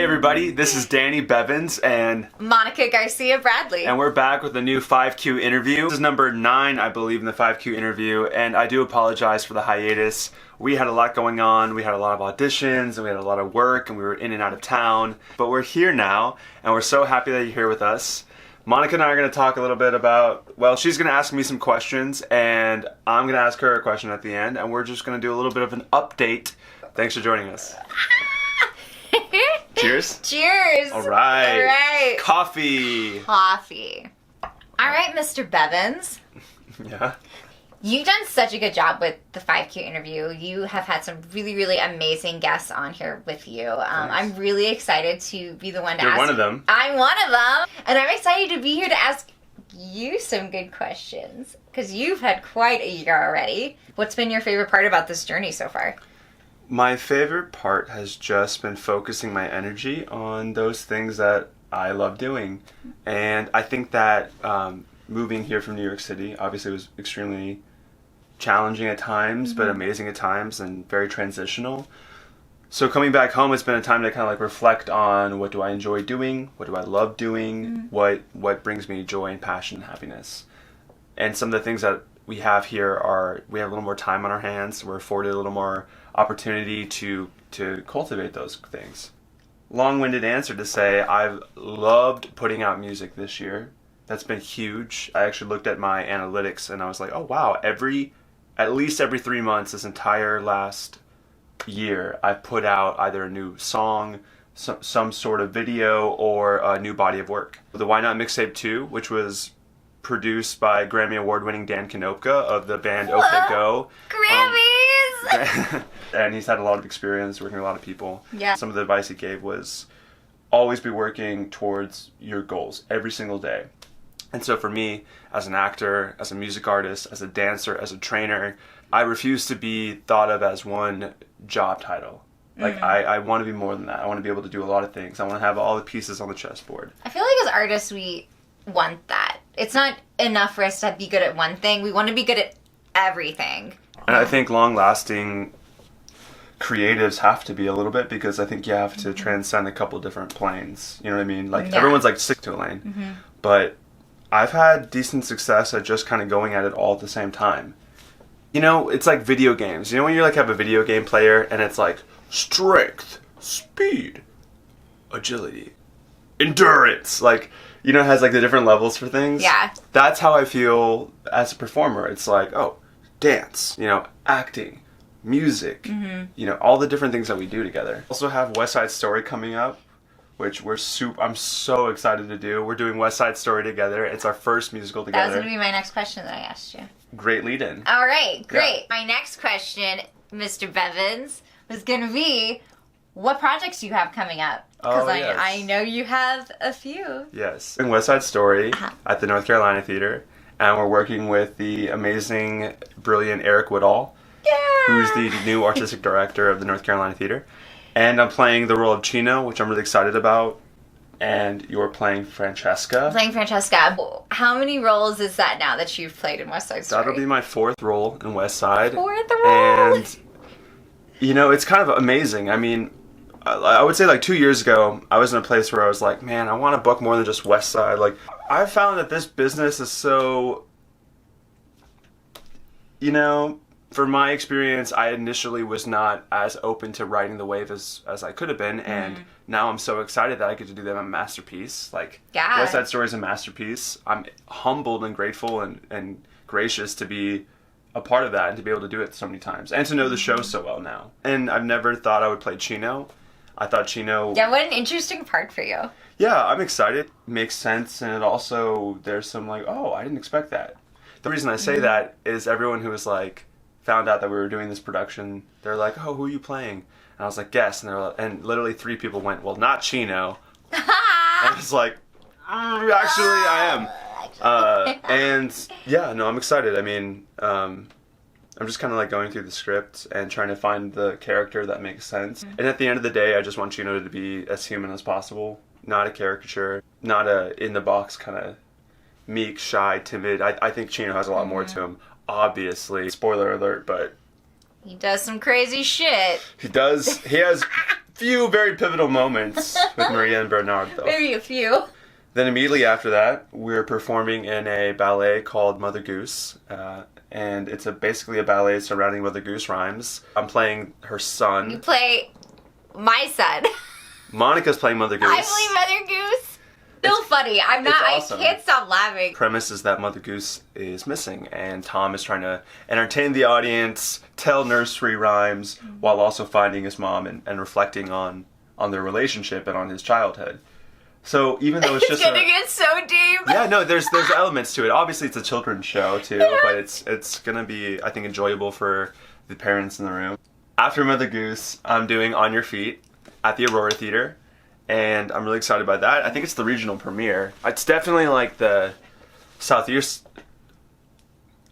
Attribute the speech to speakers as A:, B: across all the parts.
A: Hey everybody, this is Danny Bevins and
B: Monica Garcia Bradley.
A: And we're back with a new 5Q interview. This is number 9, I believe, in the 5Q interview, and I do apologize for the hiatus. We had a lot going on, we had a lot of auditions, and we had a lot of work, and we were in and out of town. But we're here now, and we're so happy that you're here with us. Monica and I are going to talk a little bit about, well, she's going to ask me some questions, and I'm going to ask her a question at the end, and we're just going to do a little bit of an update. Thanks for joining us. Cheers.
B: Cheers.
A: All right.
B: All right.
A: Coffee.
B: Coffee. All right, Mr. Bevins.
A: Yeah.
B: You've done such a good job with the 5Q interview. You have had some really, really amazing guests on here with you. I'm really excited to be the one to ask.
A: You're one of them.
B: I'm one of them. And I'm excited to be here to ask you some good questions because you've had quite a year already. What's been your favorite part about this journey so far?
A: My favorite part has just been focusing my energy on those things that I love doing. And I think that moving here from New York City obviously was extremely challenging at times, but amazing at times and very transitional. So coming back home, it's been a time to kind of like reflect on what do I enjoy doing, what do I love doing, what brings me joy and passion and happiness. And some of the things that we have here are, we have a little more time on our hands, we're afforded a little more opportunity to cultivate those things. Long-winded answer to say I've loved putting out music this year. That's been huge. I actually looked at my analytics and I was like, oh wow, at least every 3 months this entire last year I've put out either a new song, some sort of video, or a new body of work. The Why Not Mixtape 2, which was produced by Grammy Award-winning Dan Konopka of the band OK Go.
B: Grammys!
A: And he's had a lot of experience working with a lot of people.
B: Yeah.
A: Some of the advice he gave was always be working towards your goals every single day. And so for me, as an actor, as a music artist, as a dancer, as a trainer, I refuse to be thought of as one job title. Like, I want to be more than that. I want to be able to do a lot of things. I want to have all the pieces on the chessboard.
B: I feel like as artists, we want that. It's not enough for us to be good at one thing. We want to be good at everything.
A: And I think long-lasting creatives have to be a little bit, because I think you have to transcend a couple different planes. You know what I mean? Like, everyone's like, stick to a lane. But I've had decent success at just kind of going at it all at the same time. You know, it's like video games. You know when you like have a video game player and it's like strength, speed, agility, endurance. Like, you know, it has like the different levels for things.
B: Yeah.
A: That's how I feel as a performer. It's like, oh, dance, you know, acting, music, you know, all the different things that we do together. Also have West Side Story coming up, which I'm so excited to do. We're doing West Side Story together. It's our first musical together.
B: That was going to be my next question that I asked you.
A: Great lead-in.
B: All right, great. Yeah. My next question, Mr. Bevins, was going to be, what projects do you have coming up? Because I know you have a few.
A: Yes. In West Side Story at the North Carolina Theater, and we're working with the amazing, brilliant Eric Woodall, who's the new artistic director of the North Carolina Theater. And I'm playing the role of Chino, which I'm really excited about. And you're playing Francesca.
B: I'm playing Francesca. How many roles is that now that you've played in West Side Story?
A: That'll be my 4th role in West Side.
B: 4th role?
A: And, you know, it's kind of amazing. I mean, I would say like 2 years ago, I was in a place where I was like, man, I want to book more than just West Side. Like, I found that this business is so, you know, for my experience, I initially was not as open to riding the wave as I could have been, and now I'm so excited that I get to do them a masterpiece. Like, West Side Story is a masterpiece. I'm humbled and grateful and gracious to be a part of that and to be able to do it so many times and to know the show so well now. And I've never thought I would play Chino. I thought Chino...
B: Yeah, what an interesting part for you.
A: Yeah, I'm excited. Makes sense, and it also, there's some like, oh, I didn't expect that. The reason I say that is everyone who was like, found out that we were doing this production, they're like, oh, who are you playing? And I was like, guess. And literally 3 people went, well, not Chino. And I was like, actually, I am. And yeah, no, I'm excited. I mean, I'm just kind of like going through the script and trying to find the character that makes sense. And at the end of the day, I just want Chino to be as human as possible. Not a caricature, not a in-the-box kind of meek, shy, timid. I think Chino has a lot more to him. Obviously, spoiler alert, but
B: he does some crazy shit.
A: He does. He has few very pivotal moments with Maria and Bernard, though.
B: Maybe a few.
A: Then immediately after that, we're performing in a ballet called Mother Goose. And it's basically a ballet surrounding Mother Goose rhymes. I'm playing her son.
B: You play my son.
A: Monica's playing Mother Goose.
B: I play Mother Goose. Still funny.
A: Awesome.
B: I can't stop laughing.
A: Premise is that Mother Goose is missing, and Tom is trying to entertain the audience, tell nursery rhymes, while also finding his mom and reflecting on their relationship and on his childhood. So even though it's just
B: gonna get so deep.
A: Yeah, no, there's elements to it. Obviously, it's a children's show too, but it's gonna be, I think, enjoyable for the parents in the room. After Mother Goose, I'm doing On Your Feet at the Aurora Theater, and I'm really excited about that. I think it's the regional premiere. It's definitely like the Southeast.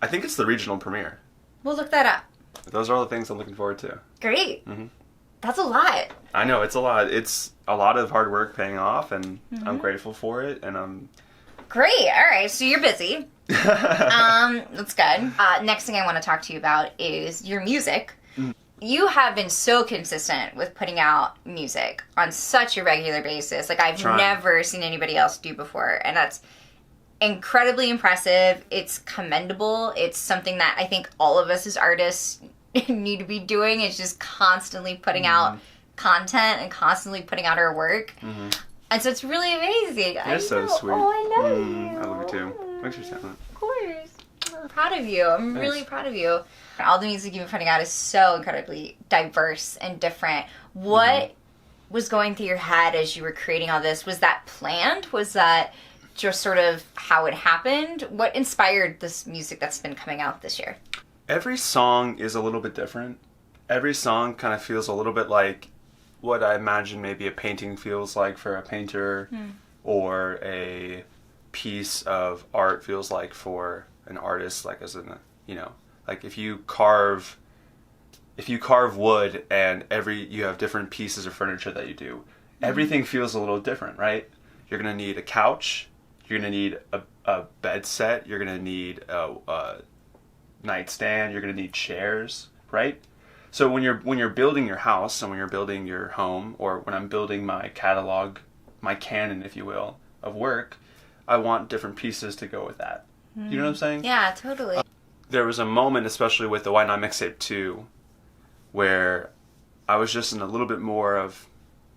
A: I think it's the regional premiere.
B: We'll look that up.
A: Those are all the things I'm looking forward to.
B: Great. That's a lot.
A: I know, it's a lot. It's a lot of hard work paying off, and I'm grateful for it, and I'm...
B: Great. All right, so you're busy. That's good. Next thing I want to talk to you about is your music. You have been so consistent with putting out music on such a regular basis. Like, I've never seen anybody else do before, and that's incredibly impressive. It's commendable. It's something that I think all of us as artists need to be doing, is just constantly putting out content and constantly putting out our work. And so it's really amazing.
A: You're so sweet.
B: Oh, I love you.
A: I love you too. Thanks for saying that.
B: Of course. I'm proud of you. I'm really proud of you. All the music you've been putting out is so incredibly diverse and different. What was going through your head as you were creating all this? Was that planned? Was that just sort of how it happened? What inspired this music that's been coming out this year?
A: Every song is a little bit different. Every song kind of feels a little bit like what I imagine maybe a painting feels like for a painter, or a piece of art feels like for an artist, like as in, like if you carve wood and you have different pieces of furniture that you do, everything feels a little different, right? You're going to need a couch, you're going to need a bed set, you're going to need a nightstand, you're going to need chairs, right? So when you're building your house and when you're building your home, or when I'm building my catalog, my canon, if you will, of work, I want different pieces to go with that. You know what I'm saying?
B: Yeah, totally.
A: There was a moment, especially with the Why Not Mixtape 2, where I was just in a little bit more of,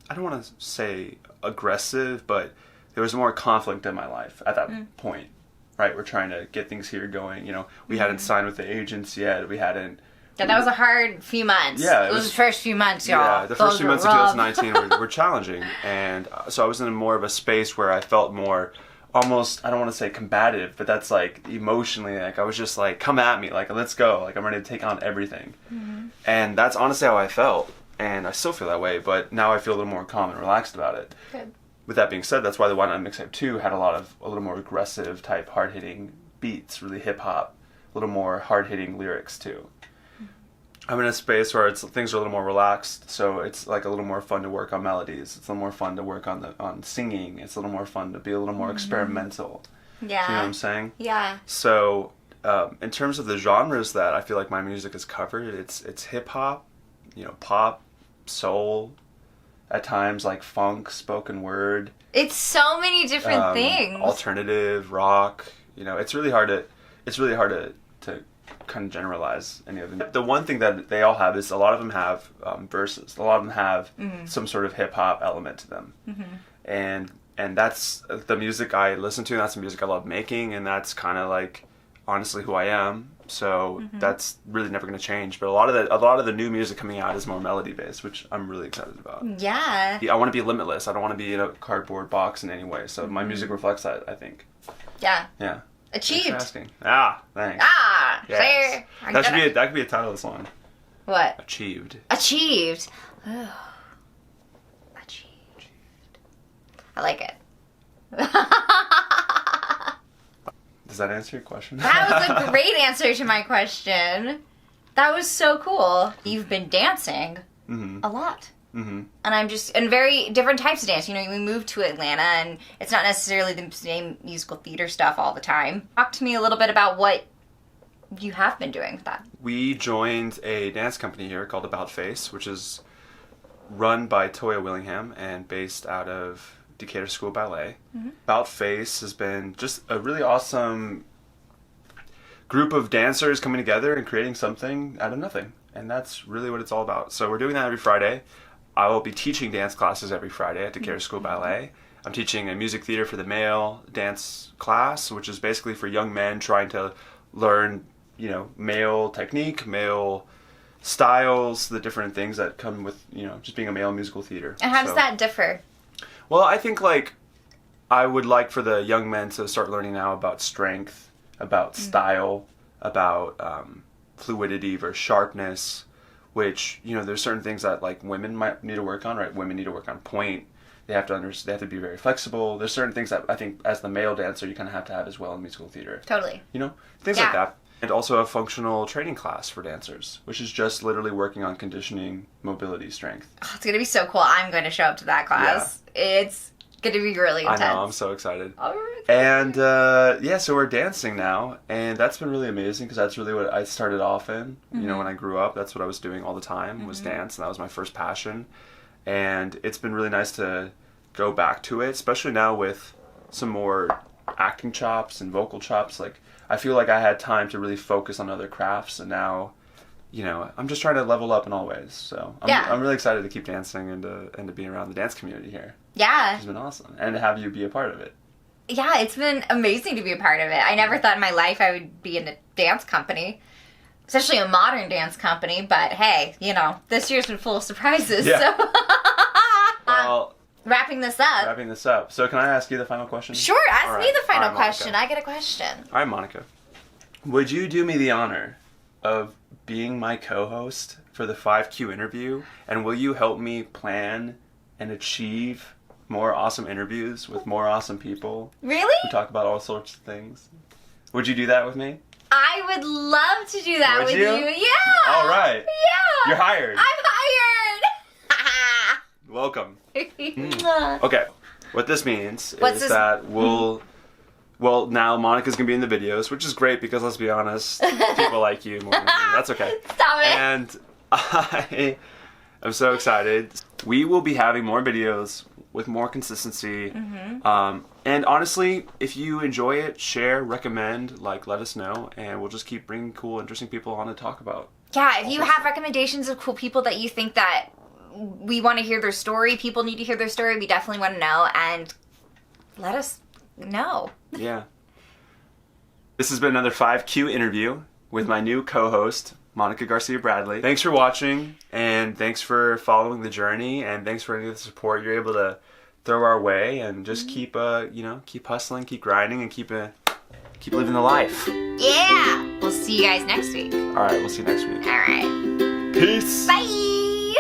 A: I don't want to say aggressive, but there was more conflict in my life at that point, right? We're trying to get things here going. We hadn't signed with the agents yet. We hadn't...
B: Yeah, that was a hard few months.
A: Yeah.
B: It was the first few months, y'all.
A: Yeah, the first few months of 2019 were challenging. And so I was in more of a space where I felt more... almost, I don't want to say combative, but that's like emotionally, like I was just like, come at me, like let's go, like I'm ready to take on everything. And that's honestly how I felt, and I still feel that way, but now I feel a little more calm and relaxed about it.
B: Good.
A: With that being said, that's why the Why Not Mixtape 2 had a little more aggressive type hard-hitting beats, really hip-hop, a little more hard-hitting lyrics too. I'm in a space where things are a little more relaxed, so it's like a little more fun to work on melodies. It's a little more fun to work on singing. It's a little more fun to be a little more experimental.
B: Yeah.
A: You know what I'm saying?
B: Yeah.
A: So, in terms of the genres that I feel like my music is covered, it's hip hop, pop, soul, at times like funk, spoken word.
B: It's so many different things.
A: Alternative, rock. It's really hard to kind of generalize any of them. The one thing that they all have is a lot of them have verses. A lot of them have some sort of hip hop element to them, and that's the music I listen to. And that's the music I love making, and that's kind of like honestly who I am. So that's really never going to change. But a lot of the new music coming out is more melody based, which I'm really excited about.
B: Yeah.
A: I want to be limitless. I don't want to be in a cardboard box in any way. So my music reflects that, I think.
B: Yeah.
A: Yeah.
B: Achieved.
A: Thanks for asking. Thanks.
B: Yes.
A: That could be a title of the song.
B: What?
A: Achieved.
B: Achieved. Oh. Achieved. I like it.
A: Does that answer your question?
B: That was a great answer to my question. That was so cool. You've been dancing a lot. And and very different types of dance. We moved to Atlanta, and it's not necessarily the same musical theater stuff all the time. Talk to me a little bit about what you have been doing with that.
A: We joined a dance company here called About Face, which is run by Toya Willingham and based out of Decatur School of Ballet. About Face has been just a really awesome group of dancers coming together and creating something out of nothing. And that's really what it's all about. So we're doing that every Friday. I will be teaching dance classes every Friday at Decatur School of Ballet. I'm teaching a music theater for the male dance class, which is basically for young men trying to learn, you know, male technique, male styles, the different things that come with, you know, just being a male musical theater.
B: And how does that differ?
A: Well, I think, like, I would like for the young men to start learning now about strength, about style, about fluidity versus sharpness, which, you know, there's certain things that, like, women might need to work on, right? Women need to work on point. They have to be very flexible. There's certain things that I think as the male dancer you kind of have to have as well in musical theater.
B: Totally.
A: You know, things like that. And also a functional training class for dancers, which is just literally working on conditioning, mobility, strength.
B: Oh, it's going to be so cool. I'm going to show up to that class. Yeah. It's going to be really intense.
A: I know, I'm so excited.
B: All right.
A: And so we're dancing now, and that's been really amazing because that's really what I started off in. You know, when I grew up, that's what I was doing all the time was dance, and that was my first passion. And it's been really nice to go back to it, especially now with some more acting chops and vocal chops. Like, I feel like I had time to really focus on other crafts, and now, you know, I'm just trying to level up in all ways. So I'm really excited to keep dancing and to be around the dance community here.
B: Yeah.
A: It's been awesome. And to have you be a part of it.
B: Yeah, it's been amazing to be a part of it. I never thought in my life I would be in a dance company, especially a modern dance company, but hey, you know, this year's been full of surprises.
A: Yeah.
B: So.
A: Well,
B: Wrapping this up.
A: So can I ask you the final question?
B: Sure, ask me the final
A: Monica.
B: question. I get a question.
A: All right, Monica. Would you do me the honor of being my co-host for the 5Q interview? And will you help me plan and achieve more awesome interviews with more awesome people?
B: Really?
A: Who talk about all sorts of things. Would you do that with me?
B: I would love to do that with you. Yeah.
A: All right.
B: Yeah.
A: You're hired.
B: I'm hired.
A: Welcome. Okay. What this means is that now Monica's going to be in the videos, which is great because, let's be honest, people like you more than me. That's okay.
B: Stop it.
A: And I am so excited. We will be having more videos with more consistency. And honestly, if you enjoy it, share, recommend, like, let us know, and we'll just keep bringing cool, interesting people on to talk about.
B: Yeah, if you have recommendations of cool people that you think that we want to hear their story, people need to hear their story, we definitely want to know, and let us know.
A: Yeah. This has been another 5Q interview with my new co-host, Monica Garcia Bradley. Thanks for watching, and thanks for following the journey, and thanks for any of the support you're able to throw our way, and just keep hustling, keep grinding, and keep living the life.
B: Yeah! We'll see you guys next week.
A: All right, we'll see you next week.
B: All right.
A: Peace.
B: Bye!